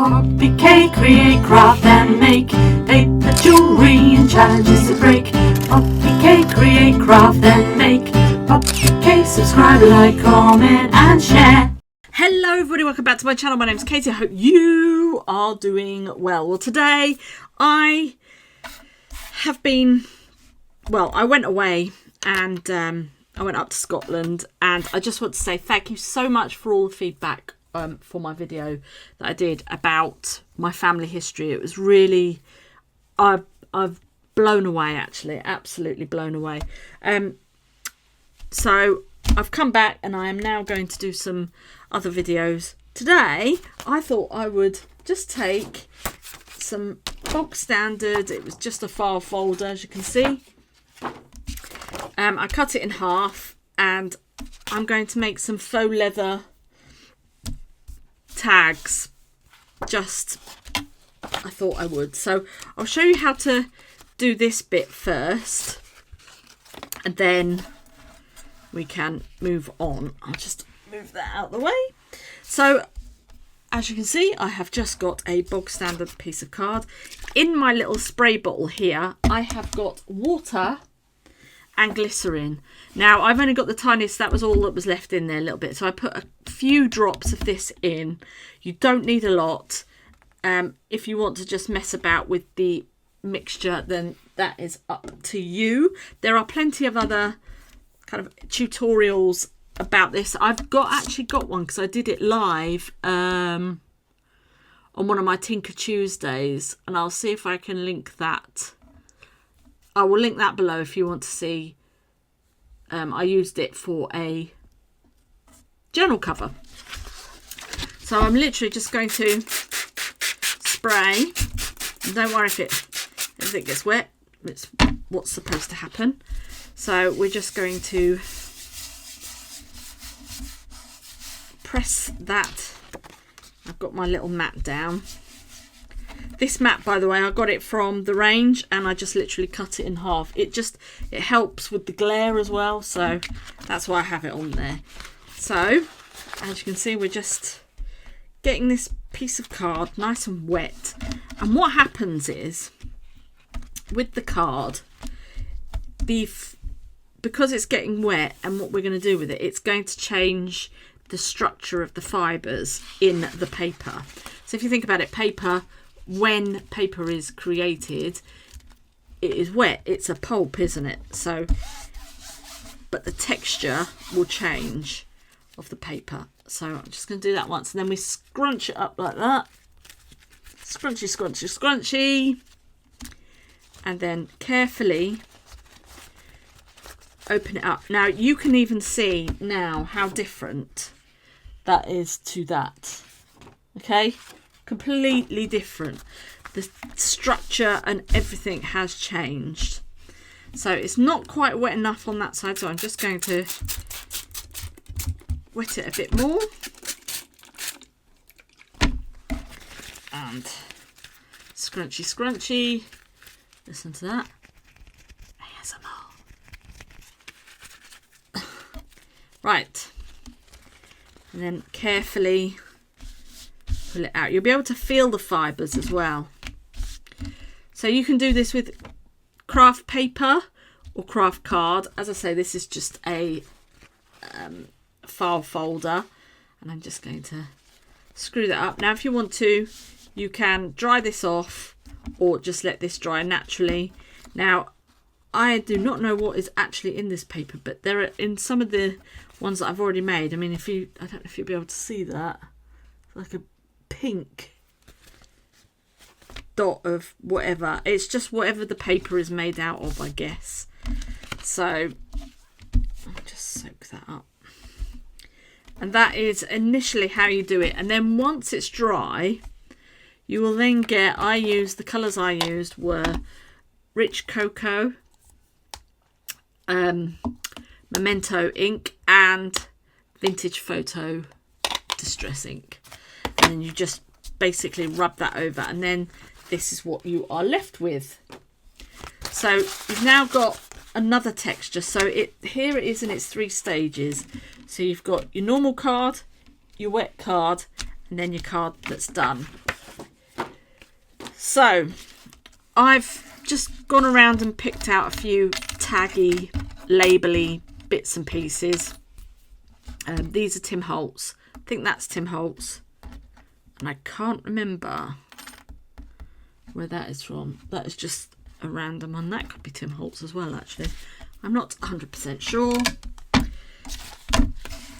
PoppyK, create, craft and make paper jewelry and challenges to break. PoppyK, create, craft and make PoppyK, subscribe, like, comment and share. Hello everybody, welcome back to my channel. My name's Katie. I hope you are doing well. Well, today I went away and I went up to Scotland, and I just want to say thank you so much for all the feedback for my video that I did about my family history. It was really, I've blown away, actually, absolutely blown away. So I've come back and I am now going to do some other videos. Today I thought I would just take some bog standard, it was just a file folder, as you can see. I cut it in half and I'm going to make some faux leather tags. Just, I thought I would. So I'll show you how to do this bit first and then we can move on. I'll just move that out of the way. So as you can see, I have just got a bog standard piece of card. In my little spray bottle here, I have got water and glycerin. Now I've only got the tiniest, that was all that was left in there, a little bit. So I put a few drops of this in. You don't need a lot. If you want to just mess about with the mixture, then that is up to you. There are plenty of other kind of tutorials about this. I've actually got one because I did it live on one of my Tinker Tuesdays, and I'll see if I can link that. I will link that below if you want to see. I used it for a journal cover. So I'm literally just going to spray. And don't worry if it gets wet. It's what's supposed to happen. So we're just going to press that. I've got my little mat down. This mat, by the way, I got it from the range and I just literally cut it in half. It helps with the glare as well, so that's why I have it on there. So as you can see, we're just getting this piece of card nice and wet, and what happens is with the card, because it's getting wet, and what we're going to do with it, it's going to change the structure of the fibres in the paper. So if you think about it, when paper is created, it is wet, it's a pulp, isn't it? So, but the texture will change of the paper. So I'm just going to do that once, and then we scrunch it up like that. Scrunchy, scrunchy, scrunchy. And then carefully open it up. Now you can even see now how different that is to that. Okay? Completely different. The structure and everything has changed. So it's not quite wet enough on that side, so I'm just going to wet it a bit more. And scrunchy, scrunchy. Listen to that. ASMR. Right. And then carefully pull it out. You'll be able to feel the fibres as well. So you can do this with craft paper or craft card. As I say, this is just a file folder, and I'm just going to screw that up. Now if you want to, you can dry this off or just let this dry naturally. Now I do not know what is actually in this paper, but there are in some of the ones that I've already made. I mean, I don't know if you'll be able to see that. It's like a pink dot of whatever. It's just whatever the paper is made out of, I guess. So I'll just soak that up. And that is initially how you do it. And then once it's dry, you will then get, the colours I used were Rich Cocoa, Memento ink, and Vintage Photo Distress ink. And then you just basically rub that over, and then this is what you are left with. So you've now got another texture. So here it is in its 3 stages. So you've got your normal card, your wet card, and then your card that's done. So I've just gone around and picked out a few taggy, labely bits and pieces. These are Tim Holtz. I think that's Tim Holtz. And I can't remember where that is from. That is just a random one. That could be Tim Holtz as well, actually. I'm not 100% sure.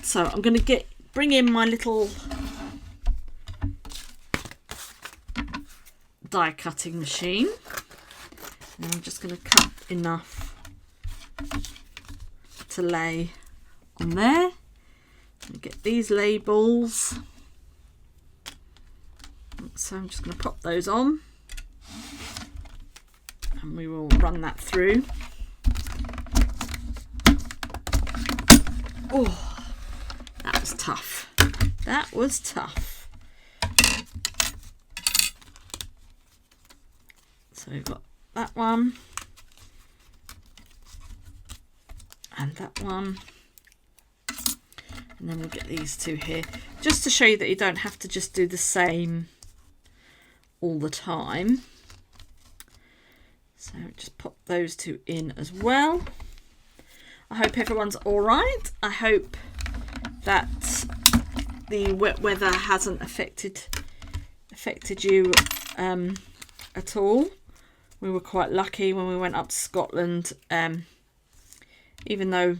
So I'm going to bring in my little die cutting machine. And I'm just going to cut enough to lay on there. And get these labels. So I'm just going to pop those on. And we will run that through. Oh, that was tough. That was tough. So we've got that one. And that one. And then we'll get these two here. Just to show you that you don't have to just do the same all the time. So just pop those two in as well. I hope everyone's all right. I hope that the wet weather hasn't affected you at all. We were quite lucky when we went up to Scotland, even though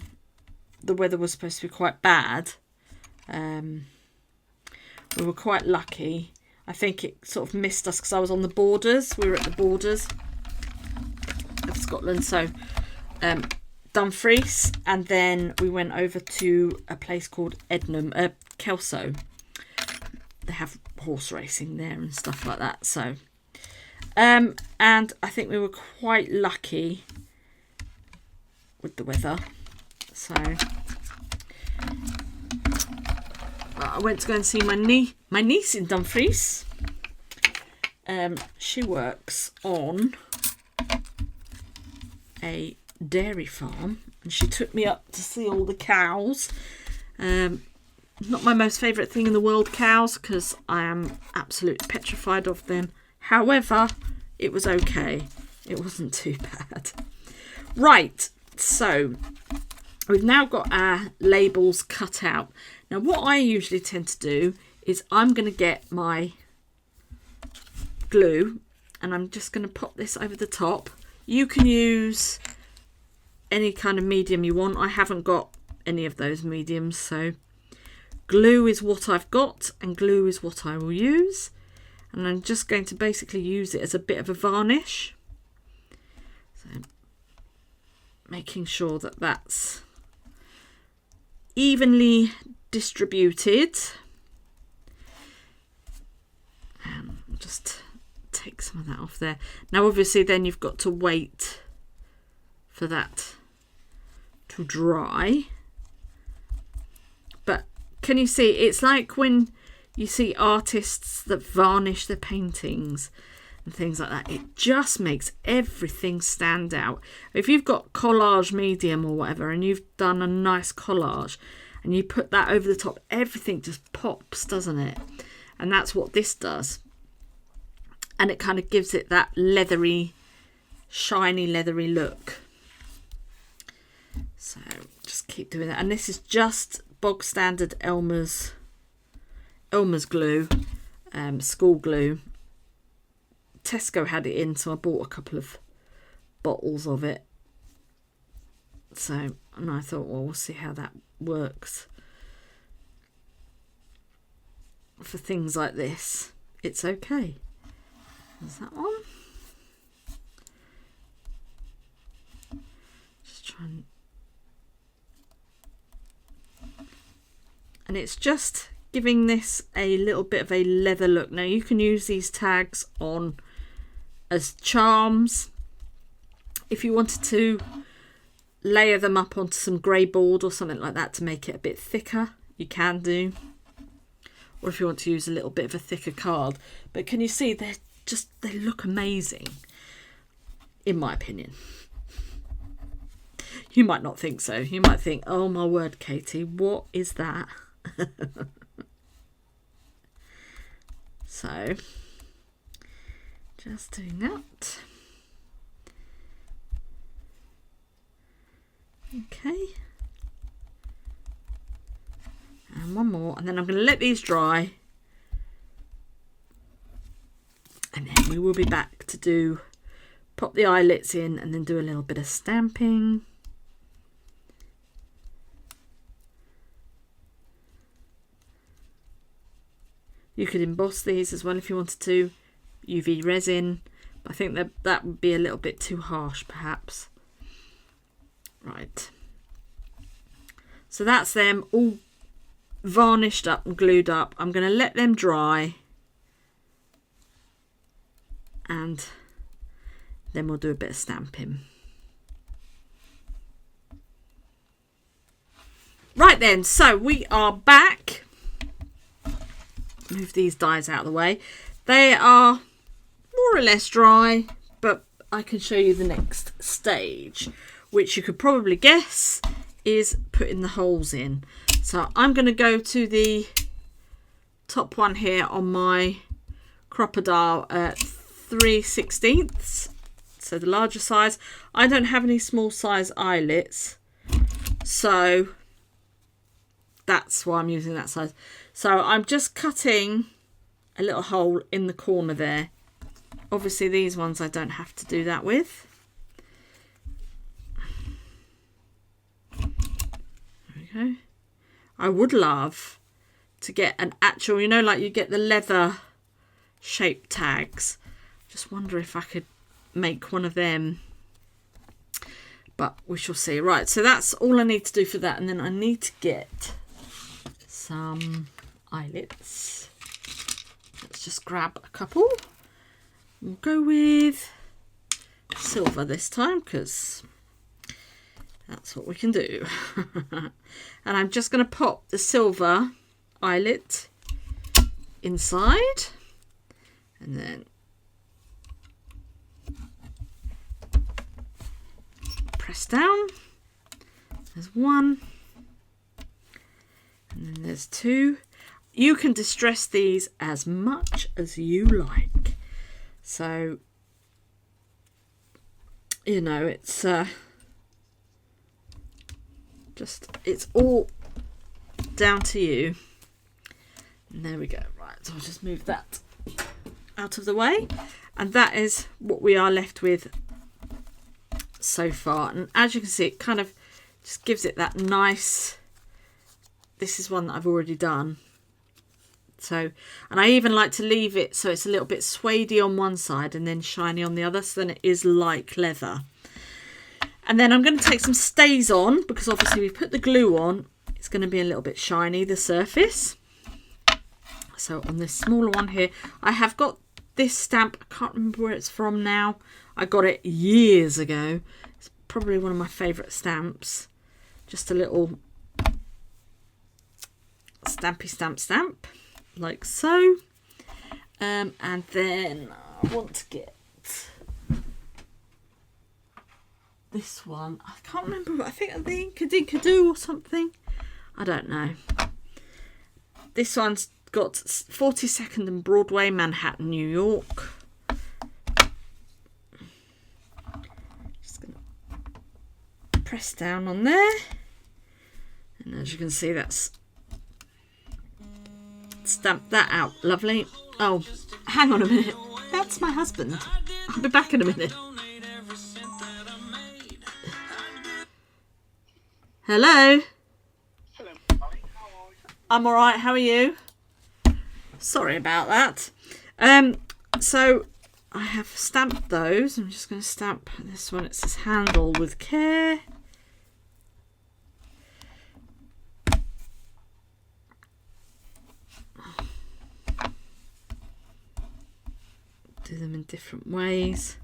the weather was supposed to be quite bad. We were quite lucky. I think it sort of missed us because I was on the borders. We were at the borders of Scotland, so Dumfries, and then we went over to a place called Kelso. They have horse racing there and stuff like that. So, and I think we were quite lucky with the weather. So I went to go and see my niece in Dumfries. She works on a dairy farm, and she took me up to see all the cows. Not my most favourite thing in the world, cows, because I am absolutely petrified of them. However, it was okay. It wasn't too bad. Right, so we've now got our labels cut out. Now what I usually tend to do is I'm going to get my glue and I'm just going to pop this over the top. You can use any kind of medium you want. I haven't got any of those mediums, so glue is what I've got and glue is what I will use. And I'm just going to basically use it as a bit of a varnish. So making sure that that's evenly distributed. And just take some of that off there. Now obviously then you've got to wait for that to dry. But can you see, it's like when you see artists that varnish their paintings and things like that. It just makes everything stand out. If you've got collage medium or whatever and you've done a nice collage and you put that over the top, everything just pops, doesn't it? And that's what this does. And it kind of gives it that leathery, shiny, leathery look. So just keep doing that. And this is just bog standard Elmer's glue, school glue. Tesco had it in, so I bought a couple of bottles of it. So, and I thought, well, we'll see how that works for things like this. It's okay. There's that one. Just try and it's just giving this a little bit of a leather look. Now you can use these tags on as charms. If you wanted to layer them up onto some grey board or something like that to make it a bit thicker, you can do. Or if you want to use a little bit of a thicker card. But can you see they look amazing, in my opinion. You might not think so. You might think, oh my word, Katie, what is that? So Just doing that. Okay. And one more, and then I'm going to let these dry. And then we will be back to pop the eyelets in and then do a little bit of stamping. You could emboss these as well if you wanted to, UV resin. But I think that would be a little bit too harsh perhaps. Right. So that's them all varnished up and glued up. I'm going to let them dry. And then we'll do a bit of stamping. Right then, so we are back. Move these dies out of the way. They are more or less dry, but I can show you the next stage, which you could probably guess is putting the holes in. So I'm going to go to the top one here on my crocodile at 3/16, so the larger size. I don't have any small size eyelets, so that's why I'm using that size. So I'm just cutting a little hole in the corner there. Obviously these ones I don't have to do that with. Okay. I would love to get an actual, you know, like you get the leather shape tags. Just wonder if I could make one of them, but we shall see. Right, so that's all I need to do for that, and then I need to get some eyelets. Let's just grab a couple. We'll go with silver this time because that's what we can do. And I'm just going to pop the silver eyelet inside, and then press down. There's one, and then there's two. You can distress these as much as you like. So, you know, it's it's all down to you. And there we go. Right, so I'll just move that out of the way, and that is what we are left with so far. And as you can see, it kind of just gives it that nice, this is one that I've already done. So, and I even like to leave it so it's a little bit suede-y on one side and then shiny on the other, so then it is like leather. And then I'm going to take some stays on, because obviously we've put the glue on. It's going to be a little bit shiny, the surface. So on this smaller one here, I have got this stamp. I can't remember where it's from now. I got it years ago. It's probably one of my favourite stamps. Just a little stampy stamp, like so. And then I want to get this one. I can't remember. I think the Inkadoo or something. I don't know. This one's got 42nd and Broadway, Manhattan, New York. Just gonna press down on there, and as you can see, that's stamped that out. Lovely. Oh, hang on a minute. That's my husband. I'll be back in a minute. Hello. Hello, Molly. How are you? I'm all right. How are you? Sorry about that. So I have stamped those. I'm just going to stamp this one. It says handle with care. Do them in different ways.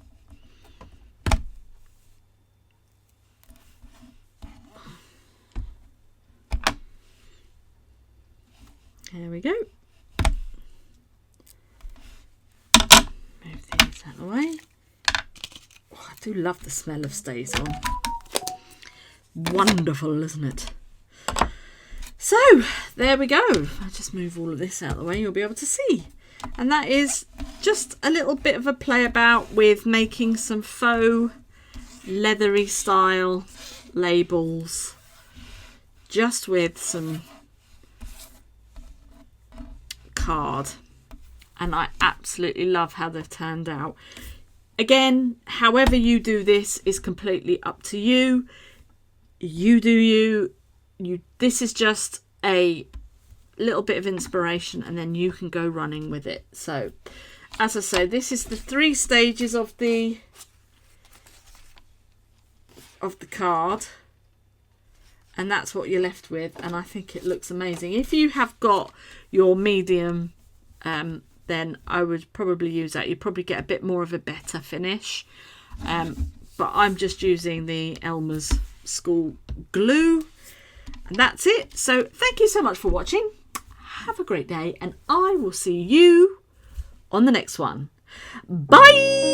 There we go. Move these out of the way. Oh, I do love the smell of stays on. Wonderful, isn't it? So, there we go. I'll just move all of this out of the way. You'll be able to see. And that is just a little bit of a play about with making some faux leathery style labels, just with some card, and I absolutely love how they've turned out. Again, however you do this is completely up to you. You do you. This is just a little bit of inspiration, and then you can go running with it. So as I say, this is the 3 stages of the card, and that's what you're left with, and I think it looks amazing. If you have got your medium, then I would probably use that. You'd probably get a bit more of a better finish, but I'm just using the Elmer's School glue, and that's it. So thank you so much for watching. Have a great day, and I will see you on the next one. Bye.